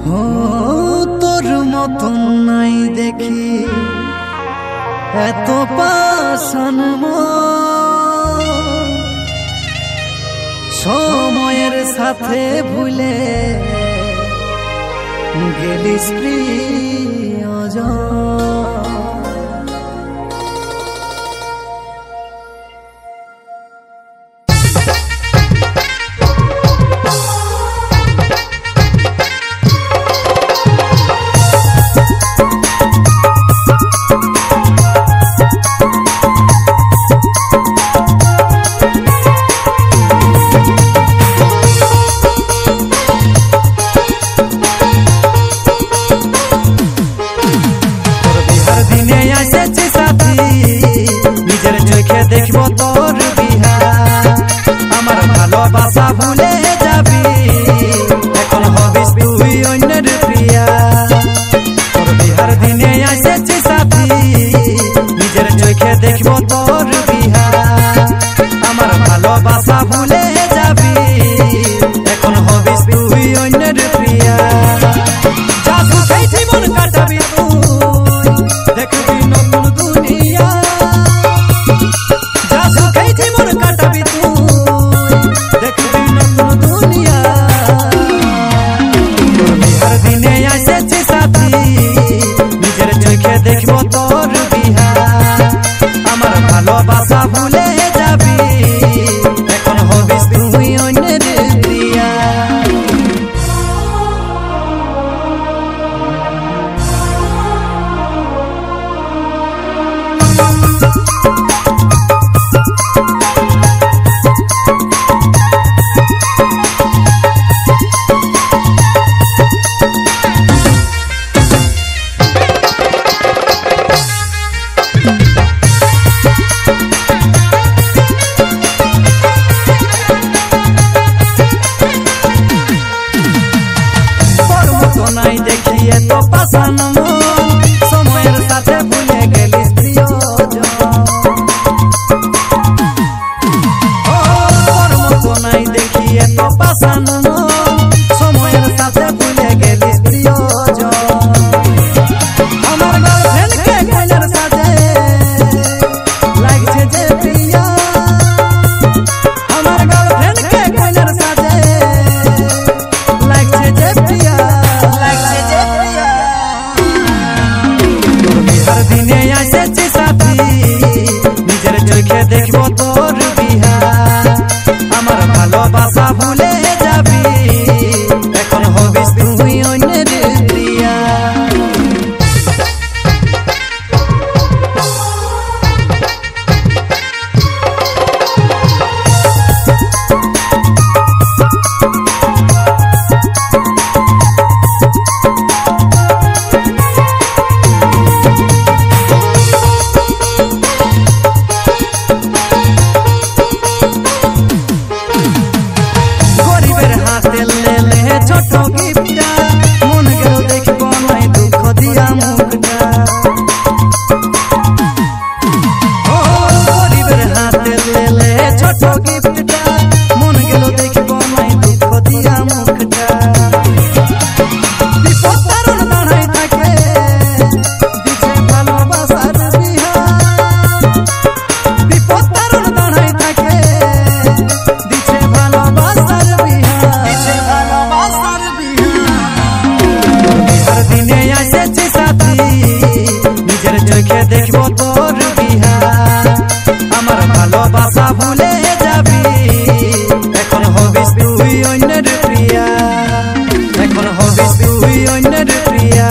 हो तोर मतन नाई देखी एत पाषाण समयेर साथे भूले गेलिस प्रियজন। देखबो तोर बिहार आमार भालोबासा भूले जाबी এখন হবিস তুই অন্যের প্রিয়া তোর বিহার দিনে আসেছি সাথী নিজের চোখে দেখবো তোর বিহার আমার ভালোবাসা ভুলে যাবি এখন হবিস তুই অন্যের প্রিয়া যা সুখেই জীবন কাটাবি তুই দেখবি নতুন দুনিয়া देखबो तोर बिहार आमार भालोबासा भूले जाबी এখন হবিস তুই অন্যের প্রিয়া। तो पाषाण समयेर साथे भूले गेलिस प्रियজন। ओ तोर मतो नाई देखी एत पाषाण समयेर साथे भूले गेलिस प्रियজন। আমার গার্লফ্রেন্ড কে কইনার সাথে লাগছে যে প্রিয়া আমার গার্লফ্রেন্ড কে কইনার সাথে লাগছে যে প্রিয়া দিনে আসেছি সাথী নিজের চোখে দেখবো তোর বিহার আমার ভালোবাসা ভুলে যাবি এখন হবিস তুই অন্যের প্রিয়া। ছোট গিফটটা মন গেল দেখবো নাই দুঃখ দিয়া মুখটা ও গরিবের হাতে লেলে ছোট গিফটটা মন গেল দেখবো নাই দুঃখ দিয়া মুখটা বিপদ তারণ দাঁড়াই থাকে দিছে ভালোবাসার বিহার বিপদ তারণ দাঁড়াই থাকে দিছে ভালোবাসার বিহার দিছে দিনে আসেছি সাথী নিজের চোখে দেখবো তোর বিহার আমার ভালোবাসা ভুলে যাবি এখন হবিস তুই অন্যের প্রিয়া এখন হবিস তুই অন্যের প্রিয়া।